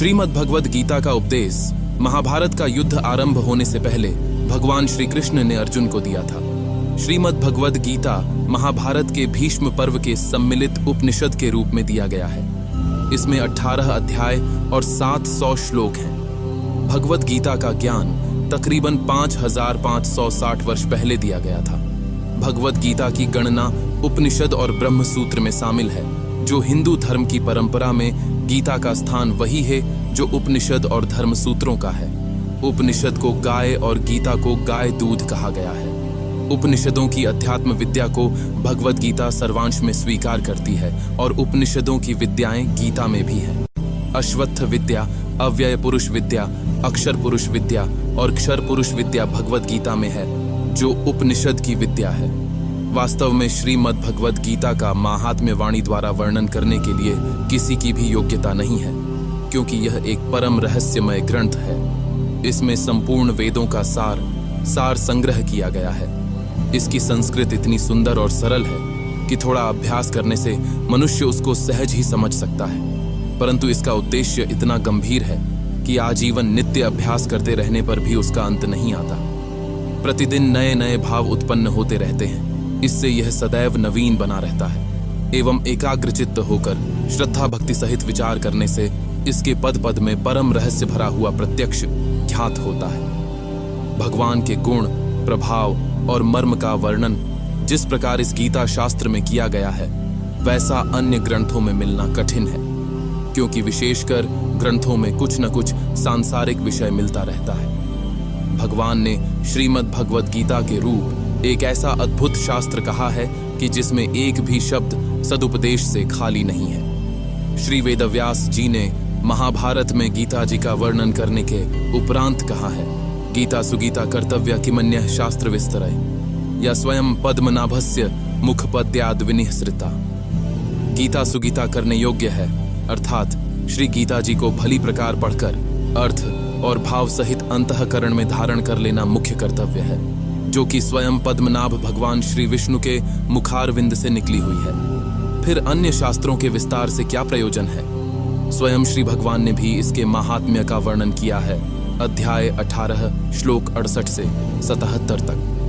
श्रीमद् भगवद गीता का उपदेश महाभारत का युद्ध आरंभ होने से पहले भगवान श्री कृष्ण ने अर्जुन को दिया था। श्रीमद् भगवद गीता महाभारत के भीष्म पर्व के सम्मिलित उपनिषद के रूप में दिया गया है। इसमें 18 अध्याय और 700 श्लोक हैं। भगवद गीता का ज्ञान तकरीबन 5560 वर्ष पहले दिया गया था। भगवद गीता की गणना उपनिषद और ब्रह्म सूत्र में शामिल है। जो हिंदू धर्म की परंपरा में गीता का स्थान वही है जो उपनिषद और धर्म सूत्रों का है। उपनिषद को गाय और गीता को गाय दूध कहा गया है। उपनिषदों की अध्यात्म विद्या को भगवद गीता सर्वांश में स्वीकार करती है और उपनिषदों की विद्याएं गीता में भी हैं। अश्वत्थ विद्या, अव्यय पुरुष विद्या, अक्षर पुरुष विद्या और क्षर पुरुष विद्या भगवद गीता में है, जो उपनिषद की विद्या है। वास्तव में श्रीमद् भगवद गीता का महात्म्य वाणी द्वारा वर्णन करने के लिए किसी की भी योग्यता नहीं है, क्योंकि यह एक परम रहस्यमय ग्रंथ है। इसमें संपूर्ण वेदों का सार संग्रह किया गया है। इसकी संस्कृत इतनी सुंदर और सरल है कि थोड़ा अभ्यास करने से मनुष्य उसको सहज ही समझ सकता है, परंतु इसका उद्देश्य इतना गंभीर है कि आजीवन नित्य अभ्यास करते रहने पर भी उसका अंत नहीं आता। प्रतिदिन नए नए भाव उत्पन्न होते रहते हैं। इससे यह सदैव नवीन बना रहता है एवं एकाग्रचित्त होकर श्रद्धा भक्ति सहित विचार करने से इसके पद पद में परम रहस्य भरा हुआ प्रत्यक्ष ख्यात होता है। भगवान के गुण, प्रभाव और मर्म का वर्णन जिस प्रकार इस गीता शास्त्र में किया गया है, वैसा अन्य ग्रंथों में मिलना कठिन है, क्योंकि विशेषकर ग्रंथों में कुछ न कुछ सांसारिक विषय मिलता रहता है। भगवान ने श्रीमद् भगवद गीता के रूप एक ऐसा अद्भुत शास्त्र कहा है कि जिसमें एक भी शब्द सदुपदेश से खाली नहीं है। श्री वेदव्यास जी ने महाभारत में गीता जी का वर्णन करने के उपरांत कहा है, गीता सुगीता कर्तव्य किमन्यः शास्त्र विस्तरय या स्वयं पद्मनाभस्य मुखपद्याद विनिःसृता। गीता सुगीता करने योग्य है, अर्थात श्री गीता जी को भली प्रकार पढ़कर अर्थ और भाव सहित अंतःकरण में धारण कर लेना मुख्य कर्तव्य है, जो कि स्वयं पद्मनाभ भगवान श्री विष्णु के मुखारविंद से निकली हुई है। फिर अन्य शास्त्रों के विस्तार से क्या प्रयोजन है? स्वयं श्री भगवान ने भी इसके महात्म्य का वर्णन किया है, अध्याय 18 श्लोक 68 से 77 तक।